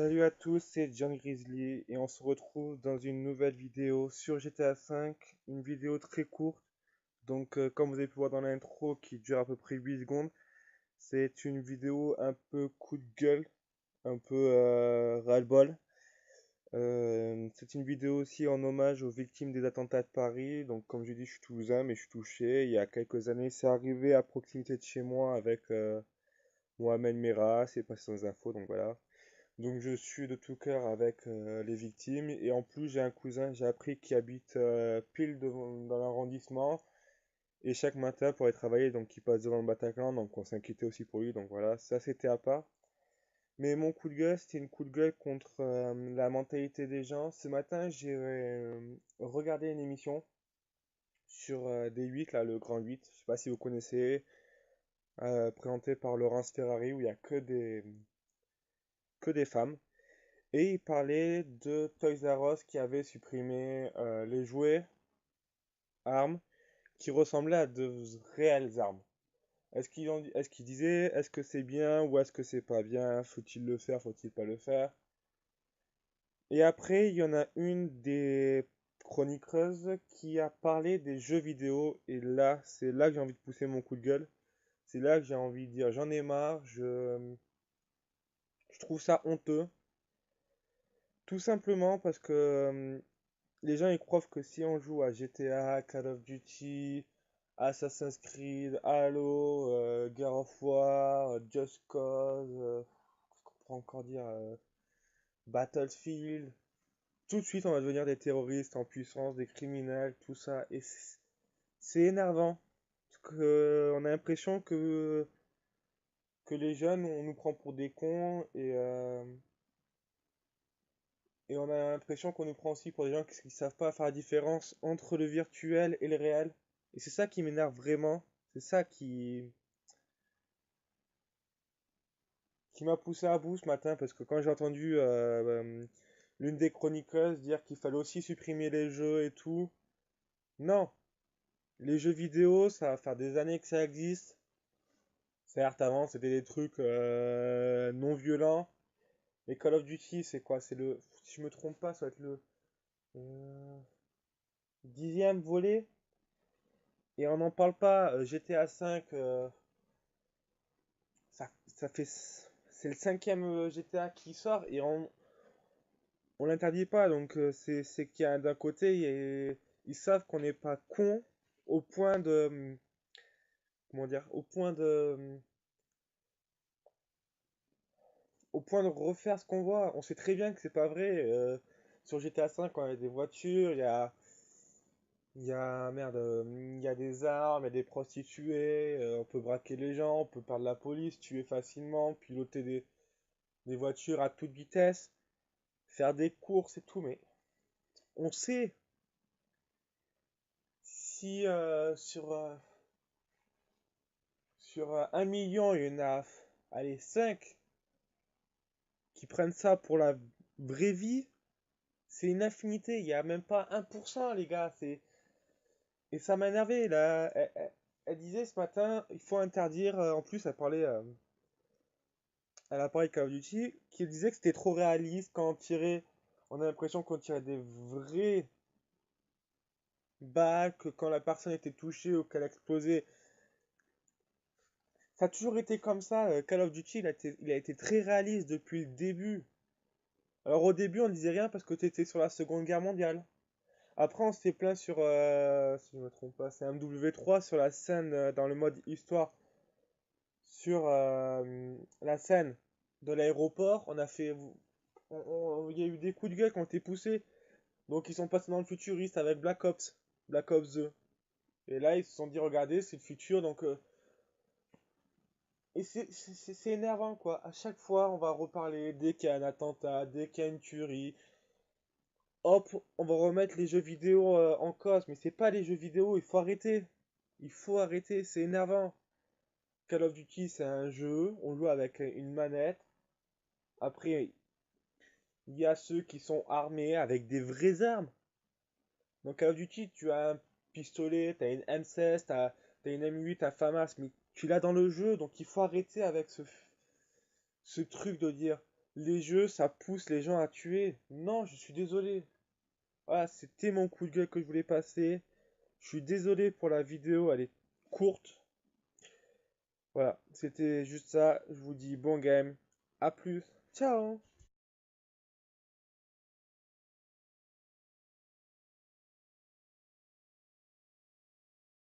Salut à tous, c'est John Grizzly et on se retrouve dans une nouvelle vidéo sur GTA V, une vidéo très courte. Donc comme vous avez pu voir dans l'intro qui dure à peu près 8 secondes, c'est une vidéo un peu coup de gueule, un peu ras-le-bol. C'est une vidéo aussi en hommage aux victimes des attentats de Paris. Donc comme je dis, je suis toulousain mais je suis touché. Il y a quelques années, c'est arrivé à proximité de chez moi avec Mohamed Merah, c'est passé dans les infos, donc voilà. Donc je suis de tout cœur avec les victimes et en plus j'ai un cousin, j'ai appris qui habite dans l'arrondissement et chaque matin pour aller travailler donc il passe devant le Bataclan donc on s'inquiétait aussi pour lui donc voilà ça c'était à part. Mais mon coup de gueule c'était une coup de gueule contre la mentalité des gens. Ce matin j'ai regardé une émission sur D8 là le Grand 8, je sais pas si vous connaissez, présenté par Laurence Ferrari où il y a que des femmes. Et il parlait de Toys R Us qui avait supprimé les jouets armes qui ressemblaient à de réelles armes. Est-ce qu'il disait, est-ce que c'est bien ou est-ce que c'est pas bien? Faut-il le faire, faut-il pas le faire? Et après, il y en a une des chroniqueuses qui a parlé des jeux vidéo. Et là, c'est là que j'ai envie de pousser mon coup de gueule. C'est là que j'ai envie de dire, j'en ai marre, je trouve ça honteux. Tout simplement parce que les gens ils croient que si on joue à GTA, Call of Duty, Assassin's Creed, Halo, God of War, Just Cause, qu'est-ce qu'on pourrait encore dire, Battlefield, tout de suite on va devenir des terroristes en puissance, des criminels, tout ça. Et c'est énervant. Parce que on a l'impression que les jeunes, on nous prend pour des cons et on a l'impression qu'on nous prend aussi pour des gens qui ne savent pas faire la différence entre le virtuel et le réel. Et c'est ça qui m'énerve vraiment. C'est ça qui m'a poussé à bout ce matin. Parce que quand j'ai entendu l'une des chroniqueuses dire qu'il fallait aussi supprimer les jeux et tout. Non. Les jeux vidéo, ça va faire des années que ça existe. Certes, avant, c'était des trucs non violents. Et Call of Duty, c'est quoi? C'est le. Si je me trompe pas, ça va être le euh, 10e volet. Et on n'en parle pas, GTA V, ça fait, c'est le 5e GTA qui sort et on l'interdit pas. Donc c'est qu'il y a d'un côté, ils savent qu'on n'est pas con au point de, comment dire, au point de refaire ce qu'on voit. On sait très bien que c'est pas vrai. Sur GTA V, quand il y a des voitures, merde, il y a des armes, il y a des prostituées, on peut braquer les gens, on peut perdre la police, tuer facilement, piloter des voitures à toute vitesse, faire des courses et tout, mais on sait si sur 1 million, il y en a, allez, 5 qui prennent ça pour la vraie vie, c'est une infinité, il n'y a même pas 1%, les gars, Et ça m'a énervé, là, elle disait ce matin, il faut interdire, en plus, elle a parlé de Call of Duty, qui disait que c'était trop réaliste quand on a l'impression qu'on tirait des vrais balles, que quand la personne était touchée ou qu'elle explosait. Ça a toujours été comme ça. Call of Duty, il a été très réaliste depuis le début. Alors au début, on disait rien parce que t'étais sur la Seconde Guerre mondiale. Après, on s'est plaint sur, si je me trompe pas, c'est MW3 sur la scène dans le mode histoire, sur la scène de l'aéroport. Il y a eu des coups de gueule qui ont été poussés. Donc ils sont passés dans le futuriste avec Black Ops 2. Et là, ils se sont dit, regardez, c'est le futur, donc et c'est énervant, quoi. À chaque fois, on va reparler dès qu'il y a un attentat, dès qu'il y a une tuerie. Hop, on va remettre les jeux vidéo en cause. Mais c'est pas les jeux vidéo, il faut arrêter. Il faut arrêter, c'est énervant. Call of Duty, c'est un jeu, on joue avec une manette. Après, il y a ceux qui sont armés avec des vraies armes. Dans Call of Duty, tu as un pistolet, t'as une M16, t'as une M8, t'as FAMAS, mais tu l'as dans le jeu, donc il faut arrêter avec ce truc de dire les jeux, ça pousse les gens à tuer. Non, je suis désolé. Voilà, c'était mon coup de gueule que je voulais passer. Je suis désolé pour la vidéo, elle est courte. Voilà, c'était juste ça. Je vous dis bon game. À plus. Ciao.